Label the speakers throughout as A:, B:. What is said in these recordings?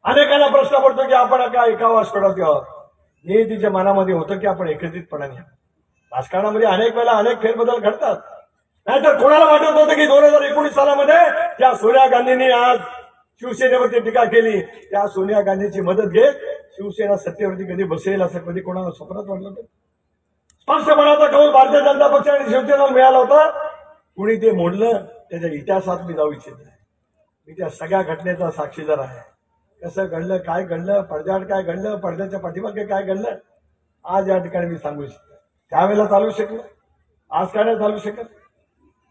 A: अनेकांना प्रश्न पडतो की आपण काय एका वासपडात आहोत. नियतीच्या मनामध्ये होतं की आपण एकत्रितपणाने राजकारणामध्ये अनेक वेळा अनेक फेरबदल घडतात. नाहीतर कोणाला वाटत होतं की 2019 सालामध्ये ज्या सोनिया गांधींनी आज शिवसेनेवरती टीका केली त्या सोनिया गांधींची मदत घेत शिवसेना सत्तेवरती कधी बसेल असं कधी कोणाला स्वप्नात वाटलं होतं? स्पष्टपणाचा कौल भारतीय जनता पक्ष आणि शिवसेनेला मिळाला होता. कुणी ते मोडलं त्याच्या इतिहासात मी जाऊ इच्छित नाही. मी त्या सगळ्या घटनेचा साक्षीदार आहे. कसं घडलं, काय घडलं, पडद्याआड काय घडलं, पडद्याच्या पाठीमागे काय घडलं, आज या ठिकाणी मी सांगू इच्छितो. त्यावेळेला चालू शकलं, आज काय नाही चालू शकत.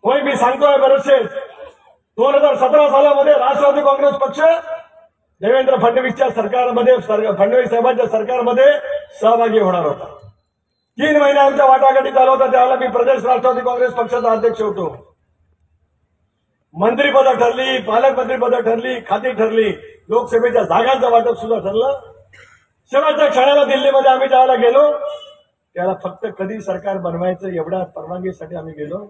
A: होय, मी सांगतोय बरेचसे 2017 सालामध्ये राष्ट्रवादी काँग्रेस पक्ष देवेंद्र फडणवीसच्या सरकारमध्ये फडणवीस साहेबांच्या सरकारमध्ये सहभागी होणार होता. 3 महिने आमच्या वाटाघाटी चालू होता. त्यावेळेला मी प्रदेश राष्ट्रवादी काँग्रेस पक्षाचा अध्यक्ष होतो. मंत्रिपदं ठरली, पालकमंत्रीपदं ठरली, खाती ठरली, लोकसभेच्या जागांचं वाटप सुद्धा ठरलं. शेवटच्या क्षणाला दिल्लीमध्ये आम्ही ज्यावेळेला गेलो त्याला फक्त कधी सरकार बनवायचं एवढ्या परवानगीसाठी आम्ही गेलो.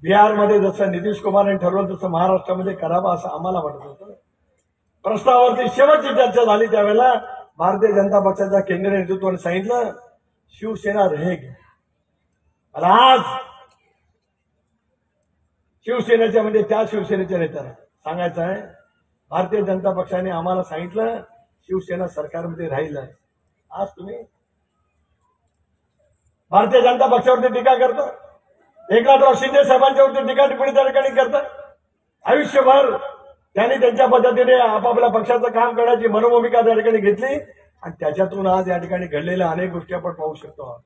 A: बिहारमध्ये जसं नितीश कुमारांनी ठरवलं तसं महाराष्ट्रामध्ये करावं असं आम्हाला वाटत होतं. प्रस्तावावरती शेवटची चर्चा झाली त्यावेळेला भारतीय जनता पक्षाच्या केंद्रीय नेतृत्वाने सांगितलं शिवसेना रहेगी. मला आज शिवसेनेच्या म्हणजे त्या शिवसेनेच्या नेत्याला सांगायचं आहे भारतीय जनता पक्षाने आम्हाला सांगितलं शिवसेना सरकारमध्ये राहील. आज तुम्ही भारतीय जनता पक्षावरती टीका करता, एकनाथराव शिंदे साहेबांच्यावरती टीका टिप्पणी त्या ठिकाणी करता. आयुष्यभर त्यांनी त्यांच्या पद्धतीने आपापल्या पक्षाचं काम करण्याची मनोभूमिका त्या ठिकाणी घेतली आणि त्याच्यातून आज या ठिकाणी घडलेल्या अनेक गोष्टी आपण पाहू शकतो.